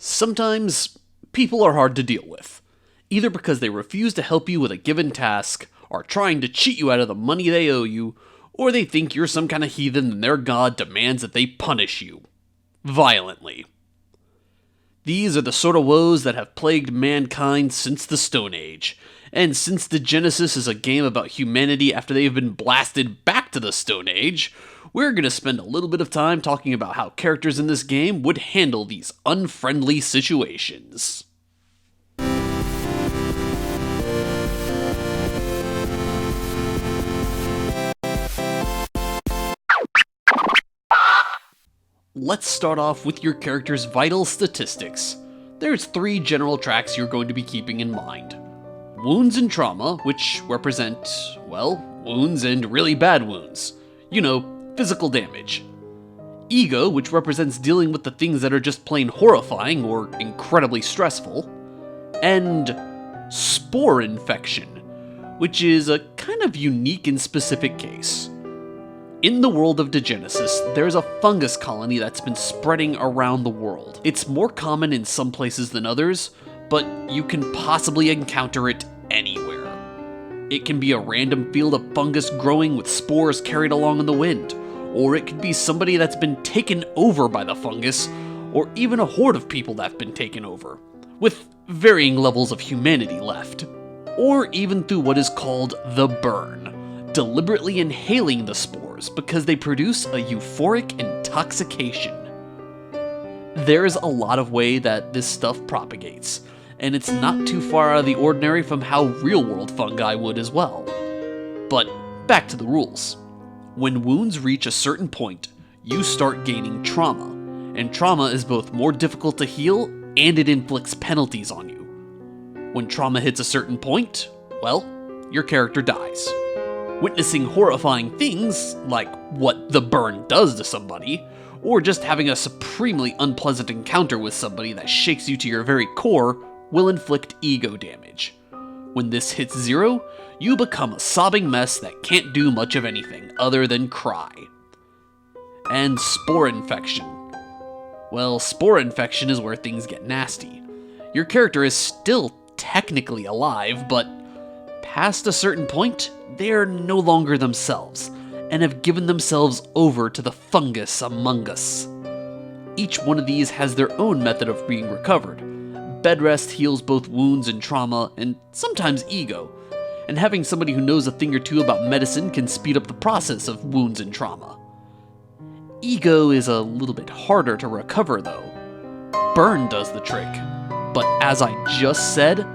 Sometimes, people are hard to deal with, either because they refuse to help you with a given task, are trying to cheat you out of the money they owe you, or they think you're some kind of heathen and their god demands that they punish you. Violently. These are the sort of woes that have plagued mankind since the Stone Age, and since Degenesis is a game about humanity after they've been blasted back to the Stone Age, we're going to spend a little bit of time talking about how characters in this game would handle these unfriendly situations. Let's start off with your character's vital statistics. There's 3 general tracks you're going to be keeping in mind. Wounds and trauma, which represent, well, wounds and really bad wounds. You know, physical damage. Ego, which represents dealing with the things that are just plain horrifying or incredibly stressful. And spore infection, which is a kind of unique and specific case. In the world of Degenesis, there's a fungus colony that's been spreading around the world. It's more common in some places than others, but you can possibly encounter it anywhere. It can be a random field of fungus growing with spores carried along in the wind, or it could be somebody that's been taken over by the fungus, or even a horde of people that have been taken over, with varying levels of humanity left. Or even through what is called the burn, deliberately inhaling the spores because they produce a euphoric intoxication. There's a lot of way that this stuff propagates, and it's not too far out of the ordinary from how real-world fungi would as well. But back to the rules. When wounds reach a certain point, you start gaining trauma, and trauma is both more difficult to heal and it inflicts penalties on you. When trauma hits a certain point, well, your character dies. Witnessing horrifying things, like what the burn does to somebody, or just having a supremely unpleasant encounter with somebody that shakes you to your very core, will inflict ego damage. When this hits 0, you become a sobbing mess that can't do much of anything other than cry. And spore infection. Well, spore infection is where things get nasty. Your character is still technically alive, but past a certain point, they're no longer themselves, and have given themselves over to the fungus among us. Each one of these has their own method of being recovered. Bed rest heals both wounds and trauma, and sometimes ego, and having somebody who knows a thing or two about medicine can speed up the process of wounds and trauma. Ego is a little bit harder to recover though. Burn does the trick, but as I just said,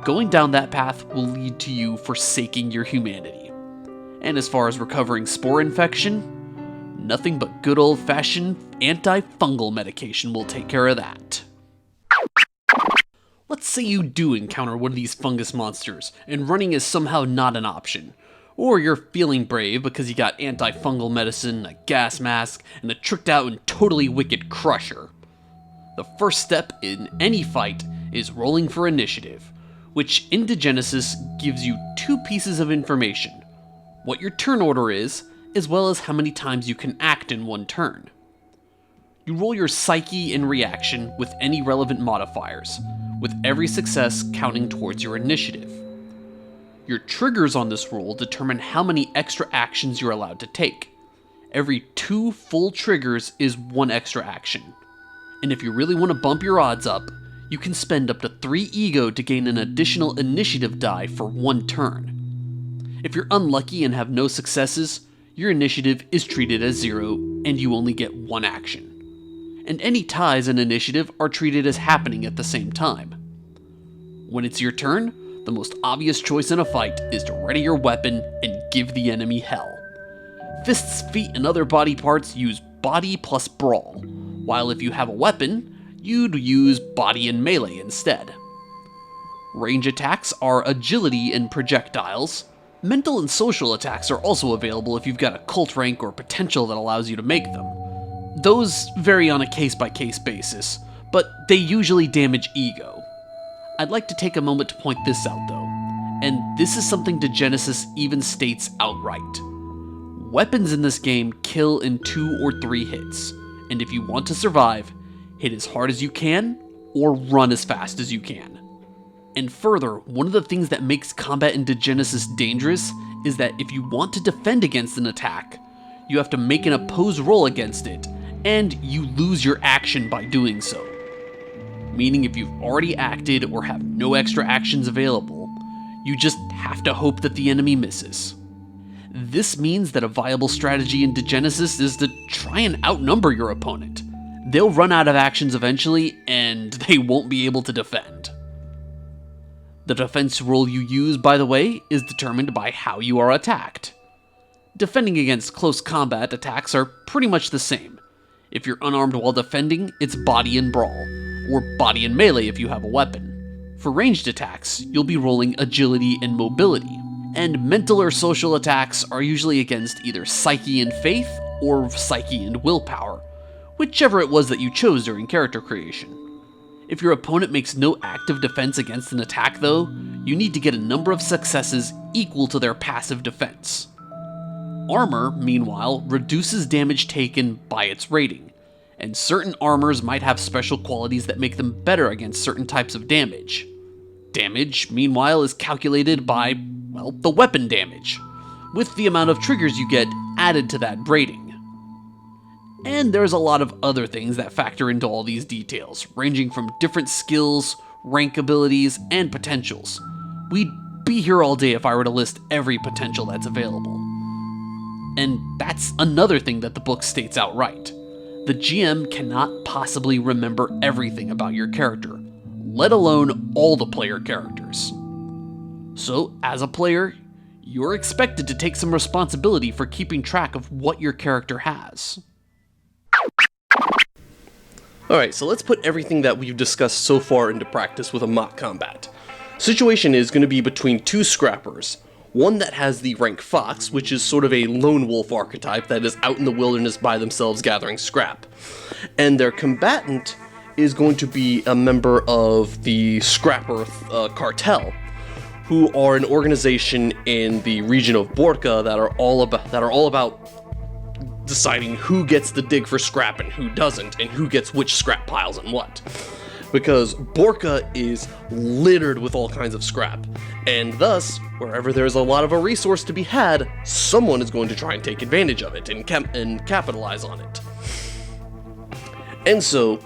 going down that path will lead to you forsaking your humanity. And as far as recovering spore infection, nothing but good old-fashioned antifungal medication will take care of that. Let's say you do encounter one of these fungus monsters, and running is somehow not an option. Or you're feeling brave because you got antifungal medicine, a gas mask, and a tricked out and totally wicked crusher. The first step in any fight is rolling for initiative, which in Degenesis gives you 2 pieces of information. What your turn order is, as well as how many times you can act in one turn. You roll your psyche and reaction with any relevant modifiers, with every success counting towards your initiative. Your triggers on this roll determine how many extra actions you're allowed to take. Every 2 full triggers is 1 extra action. And if you really want to bump your odds up, you can spend up to 3 ego to gain an additional initiative die for 1 turn. If you're unlucky and have no successes, your initiative is treated as 0 and you only get 1 action. And any ties in initiative are treated as happening at the same time. When it's your turn, the most obvious choice in a fight is to ready your weapon and give the enemy hell. Fists, feet, and other body parts use body plus brawl, while if you have a weapon, you'd use body and melee instead. Range attacks are agility and projectiles. Mental and social attacks are also available if you've got a cult rank or potential that allows you to make them. Those vary on a case-by-case basis, but they usually damage ego. I'd like to take a moment to point this out though, and this is something Degenesis even states outright. Weapons in this game kill in 2 or 3 hits, and if you want to survive, hit as hard as you can, or run as fast as you can. And further, one of the things that makes combat in Degenesis dangerous is that if you want to defend against an attack, you have to make an opposed roll against it, and you lose your action by doing so. Meaning if you've already acted or have no extra actions available, you just have to hope that the enemy misses. This means that a viable strategy in Degenesis is to try and outnumber your opponent. They'll run out of actions eventually, and they won't be able to defend. The defense roll you use, by the way, is determined by how you are attacked. Defending against close combat attacks are pretty much the same. If you're unarmed while defending, it's body and brawl, or body and melee if you have a weapon. For ranged attacks, you'll be rolling agility and mobility, and mental or social attacks are usually against either psyche and faith, or psyche and willpower, whichever it was that you chose during character creation. If your opponent makes no active defense against an attack though, you need to get a number of successes equal to their passive defense. Armor, meanwhile, reduces damage taken by its rating, and certain armors might have special qualities that make them better against certain types of damage. Damage, meanwhile, is calculated by, well, the weapon damage, with the amount of triggers you get added to that rating. And there's a lot of other things that factor into all these details, ranging from different skills, rank abilities, and potentials. We'd be here all day if I were to list every potential that's available. And that's another thing that the book states outright. The GM cannot possibly remember everything about your character, let alone all the player characters. So, as a player, you're expected to take some responsibility for keeping track of what your character has. Alright, so let's put everything that we've discussed so far into practice with a mock combat. Situation is going to be between two scrappers. One that has the rank Fox, which is sort of a lone wolf archetype that is out in the wilderness by themselves gathering scrap. And their combatant is going to be a member of the Scrapper Cartel, who are an organization in the region of Borka that are all about deciding who gets the dig for scrap and who doesn't, and who gets which scrap piles and what. Because Borka is littered with all kinds of scrap, and thus, wherever there's a lot of a resource to be had, someone is going to try and take advantage of it and capitalize on it. And so,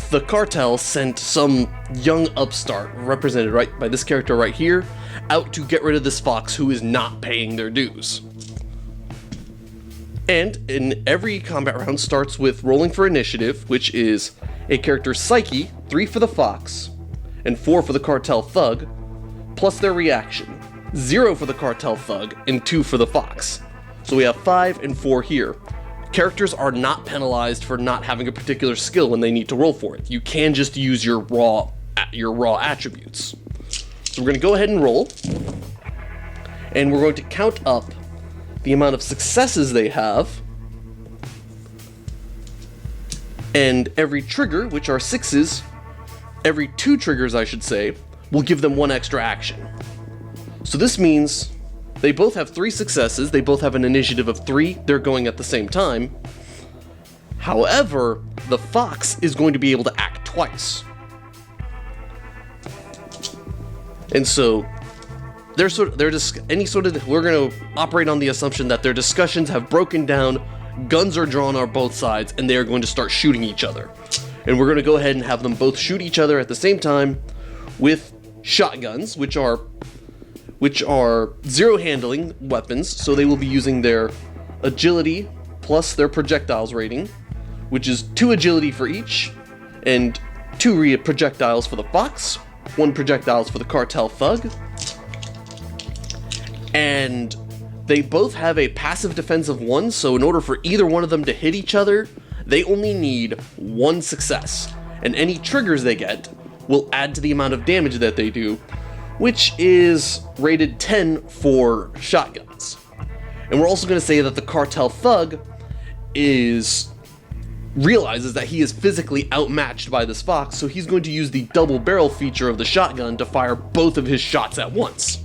the cartel sent some young upstart, represented right by this character right here, out to get rid of this fox who is not paying their dues. And in every combat round starts with rolling for initiative, which is a character's psyche, 3 for the fox, and 4 for the cartel thug, plus their reaction, 0 for the cartel thug, and 2 for the fox. So we have 5 and 4 here. Characters are not penalized for not having a particular skill when they need to roll for it. You can just use your raw attributes. So we're going to go ahead and roll, and we're going to count up the amount of successes they have, and every trigger, which are 6s, every 2 triggers I should say, will give them 1 extra action. So this means they both have 3 successes, they both have an initiative of 3, they're going at the same time. However, the fox is going to be able to act twice. And so we're going to operate on the assumption that their discussions have broken down, guns are drawn on both sides, and they are going to start shooting each other. And we're going to go ahead and have them both shoot each other at the same time with shotguns, which are 0 handling weapons, so they will be using their agility plus their projectiles rating, which is 2 agility for each, and 2 projectiles for the fox, 1 projectiles for the cartel thug. And they both have a passive defense of 1, so in order for either one of them to hit each other, they only need 1 success. And any triggers they get will add to the amount of damage that they do, which is rated 10 for shotguns. And we're also going to say that the cartel thug realizes that he is physically outmatched by this fox, so he's going to use the double barrel feature of the shotgun to fire both of his shots at once.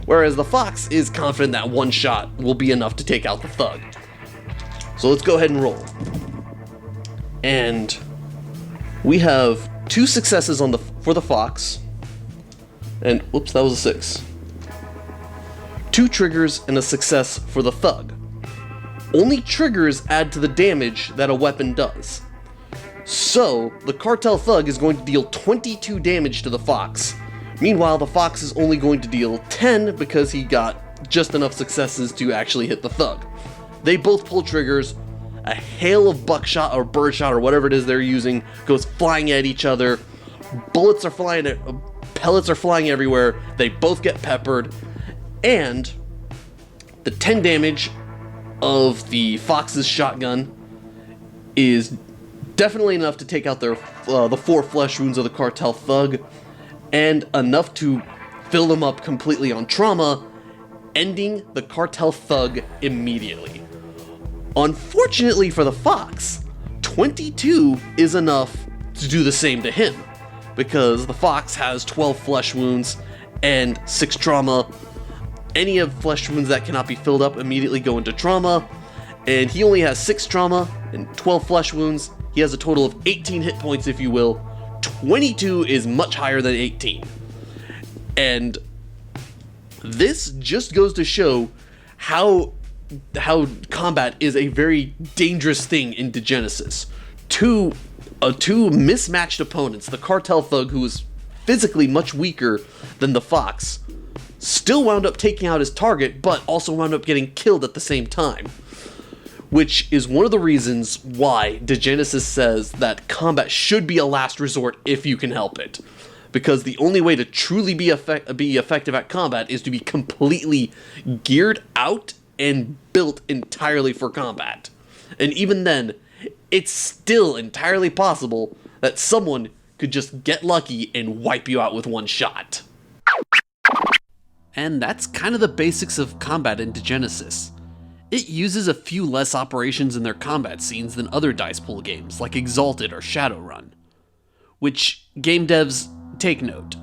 Whereas the fox is confident that 1 shot will be enough to take out the thug. So let's go ahead and roll. And we have 2 successes for the fox, and whoops, that was a 6. 2 triggers and a success for the thug. Only triggers add to the damage that a weapon does. So, the cartel thug is going to deal 22 damage to the fox. Meanwhile, the fox is only going to deal 10 because he got just enough successes to actually hit the thug. They both pull triggers, a hail of buckshot or birdshot or whatever it is they're using goes flying at each other, bullets are flying, pellets are flying everywhere, they both get peppered, and the 10 damage of the fox's shotgun is definitely enough to take out the 4 flesh wounds of the cartel thug, and enough to fill them up completely on trauma, ending the cartel thug immediately. Unfortunately for the fox, 22 is enough to do the same to him, because the fox has 12 flesh wounds and 6 trauma. Any of flesh wounds that cannot be filled up immediately go into trauma, and he only has 6 trauma and 12 flesh wounds. He has a total of 18 hit points, if you will. 22 is much higher than 18. And this just goes to show how combat is a very dangerous thing in Degenesis. Two mismatched opponents, the cartel thug, who is physically much weaker than the fox, still wound up taking out his target, but also wound up getting killed at the same time. Which is one of the reasons why Degenesis says that combat should be a last resort if you can help it. Because the only way to truly be effective at combat is to be completely geared out and built entirely for combat. And even then, it's still entirely possible that someone could just get lucky and wipe you out with one shot. And that's kind of the basics of combat in Degenesis. It uses a few less operations in their combat scenes than other dicepool games like Exalted or Shadowrun. Which, game devs, take note.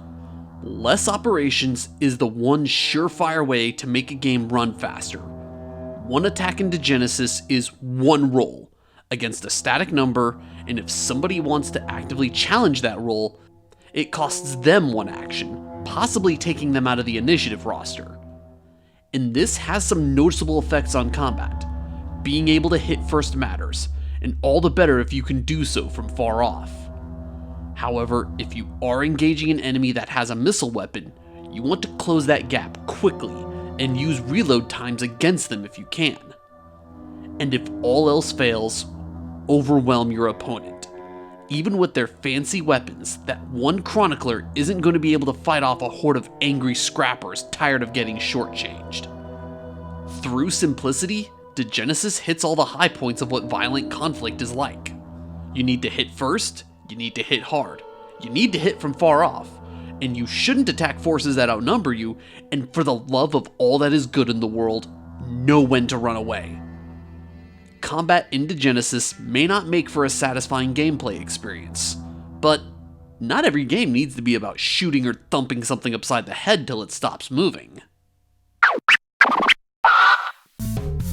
Less operations is the one surefire way to make a game run faster. One attack in Degenesis is one roll against a static number, and if somebody wants to actively challenge that roll, it costs them one action, possibly taking them out of the initiative roster. And this has some noticeable effects on combat. Being able to hit first matters, and all the better if you can do so from far off. However, if you are engaging an enemy that has a missile weapon, you want to close that gap quickly and use reload times against them if you can. And if all else fails, overwhelm your opponent. Even with their fancy weapons, that one chronicler isn't going to be able to fight off a horde of angry scrappers tired of getting shortchanged. Through simplicity, Degenesis hits all the high points of what violent conflict is like. You need to hit first, you need to hit hard, you need to hit from far off, and you shouldn't attack forces that outnumber you, and for the love of all that is good in the world, know when to run away. Combat in Degenesis may not make for a satisfying gameplay experience, but not every game needs to be about shooting or thumping something upside the head till it stops moving.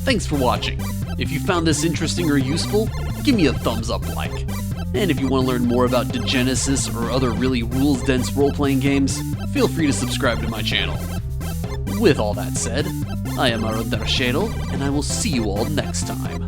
Thanks for watching. If you found this interesting or useful, give me a thumbs up like. And if you want to learn more about Degenesis or other really rules-dense role-playing games, feel free to subscribe to my channel. With all that said, I am Aaron Darshedel, and I will see you all next time.